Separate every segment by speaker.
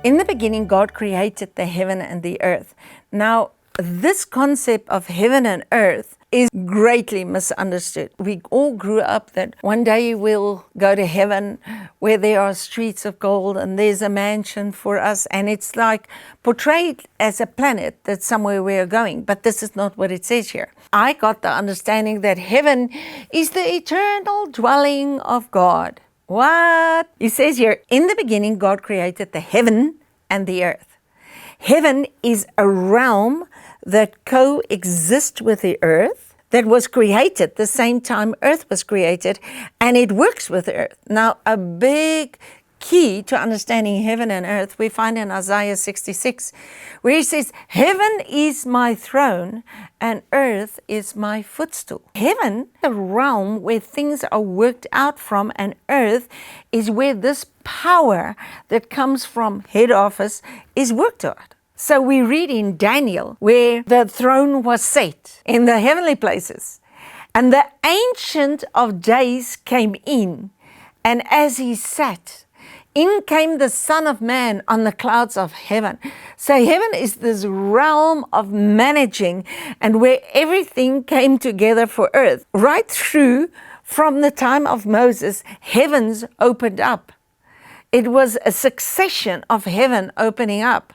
Speaker 1: In the beginning, God created the heaven and the earth. Now, this concept of heaven and earth is greatly misunderstood. We all grew up that one day we'll go to heaven where there are streets of gold and there's a mansion for us, and it's like portrayed as a planet that's somewhere we're going. But this is not what it says here. I got the understanding that heaven is the eternal dwelling of God. What? It says here, in the beginning, God created the heaven and the earth. Heaven is a realm that coexists with the earth, that was created the same time earth was created, and it works with the earth. Now, a big key to understanding heaven and earth we find in Isaiah 66, where he says, heaven is my throne and earth is my footstool. Heaven, the realm where things are worked out from, and earth is where this power that comes from head office is worked out. So we read in Daniel where the throne was set in the heavenly places, and the Ancient of Days came in, and as he sat, in came the Son of Man on the clouds of heaven. So heaven is this realm of managing and where everything came together for earth. Right through from the time of Moses, heavens opened up. It was a succession of heaven opening up.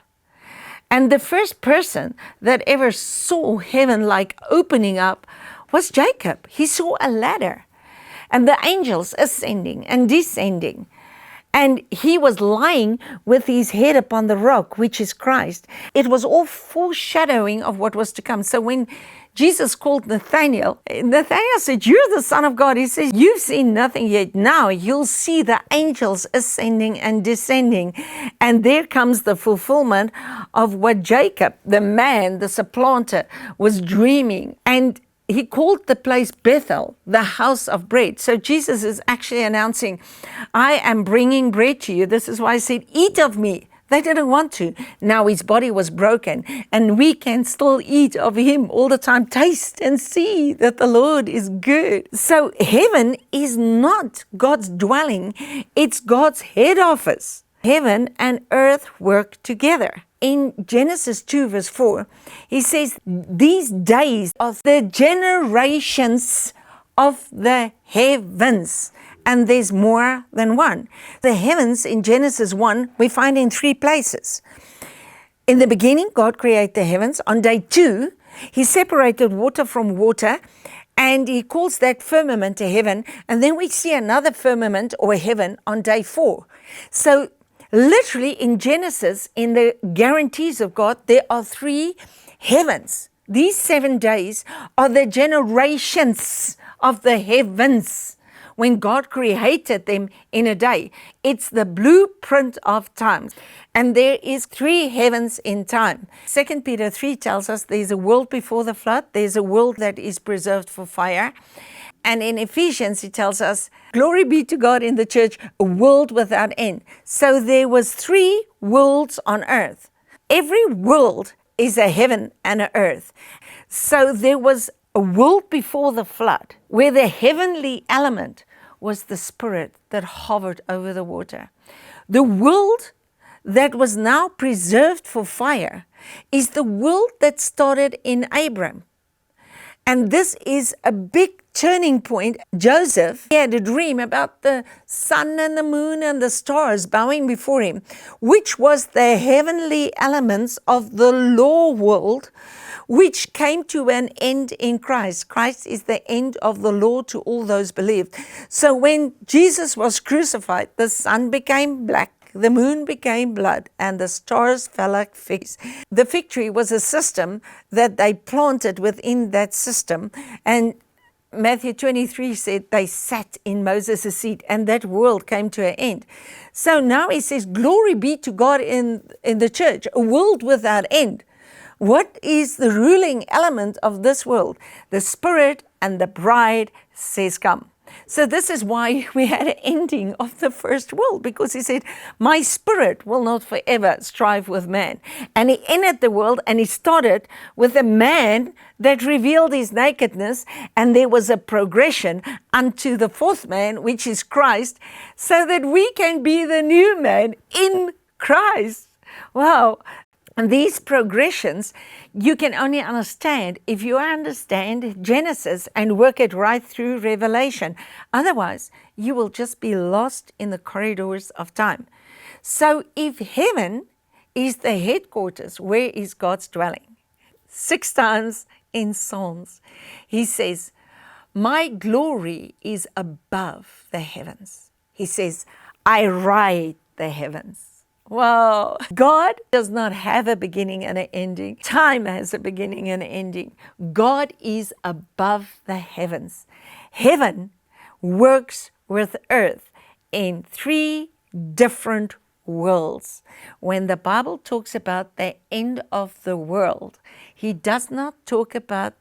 Speaker 1: And the first person that ever saw heaven like opening up was Jacob. He saw a ladder and the angels ascending and descending. And he was lying with his head upon the rock, which is Christ. It was all foreshadowing of what was to come. So when Jesus called Nathanael said, you're the Son of God. He says, you've seen nothing yet. Now you'll see the angels ascending and descending. And there comes the fulfillment of what Jacob, the man, the supplanter, was dreaming. And he called the place Bethel, the house of bread. So Jesus is actually announcing, I am bringing bread to you. This is why I said, eat of me. They didn't want to. Now his body was broken, and we can still eat of him all the time. Taste and see that the Lord is good. So heaven is not God's dwelling. It's God's head office. Heaven and earth work together. In Genesis 2 verse 4, he says, these days of the generations of the heavens. And there's more than one. The heavens in Genesis 1, we find in 3 places. In the beginning, God created the heavens. On day 2, he separated water from water, and he calls that firmament a heaven. And then we see another firmament or a heaven on day 4. So literally in Genesis, in the guarantees of God, there are 3 heavens. These 7 days are the generations of the heavens. When God created them in a day, it's the blueprint of time. And there is 3 heavens in time. 2 Peter 3 tells us there's a world before the flood. There's a world that is preserved for fire. And in Ephesians, it tells us, glory be to God in the church, a world without end. So there was 3 worlds on earth. Every world is a heaven and an earth. So there was a world before the flood, where the heavenly element was the spirit that hovered over the water. The world that was now preserved for fire is the world that started in Abram. And this is a big turning point. Joseph, he had a dream about the sun and the moon and the stars bowing before him, which was the heavenly elements of the law world, which came to an end in Christ. Christ is the end of the law to all those believed. So when Jesus was crucified, the sun became black, the moon became blood, and the stars fell like figs. The fig tree was a system that they planted within that system. And Matthew 23 said they sat in Moses' seat, and that world came to an end. So now he says, glory be to God in the church, a world without end. What is the ruling element of this world? The Spirit, and the bride says, come. So this is why we had an ending of the first world, because he said, my spirit will not forever strive with man. And he ended the world, and he started with a man that revealed his nakedness, and there was a progression unto the 4th man, which is Christ, so that we can be the new man in Christ. Wow. And these progressions you can only understand if you understand Genesis and work it right through Revelation. Otherwise, you will just be lost in the corridors of time. So if heaven is the headquarters, where is God's dwelling? 6 times in Psalms, he says, my glory is above the heavens. He says, I ride the heavens. Wow. God does not have a beginning and an ending. Time has a beginning and an ending. God is above the heavens. Heaven works with earth in 3 different worlds. When the Bible talks about the end of the world, he does not talk about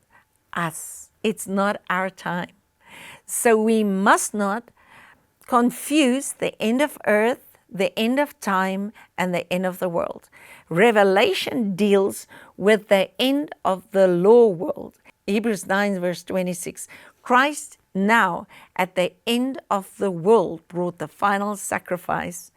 Speaker 1: us. It's not our time. So we must not confuse the end of earth, the end of time, and the end of the world. Revelation deals with the end of the law world. Hebrews 9 verse 26. Christ now at the end of the world brought the final sacrifice.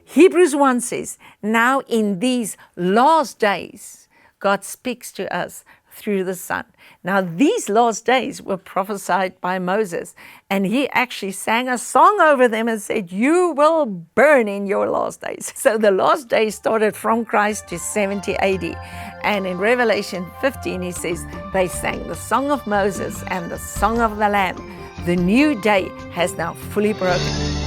Speaker 1: Hebrews 1 says, now in these last days, God speaks to us through the Son. Now these last days were prophesied by Moses, and he actually sang a song over them and said, you will burn in your last days. So the last days started from Christ to 70 AD. And in Revelation 15, he says, they sang the song of Moses and the song of the Lamb. The new day has now fully broken.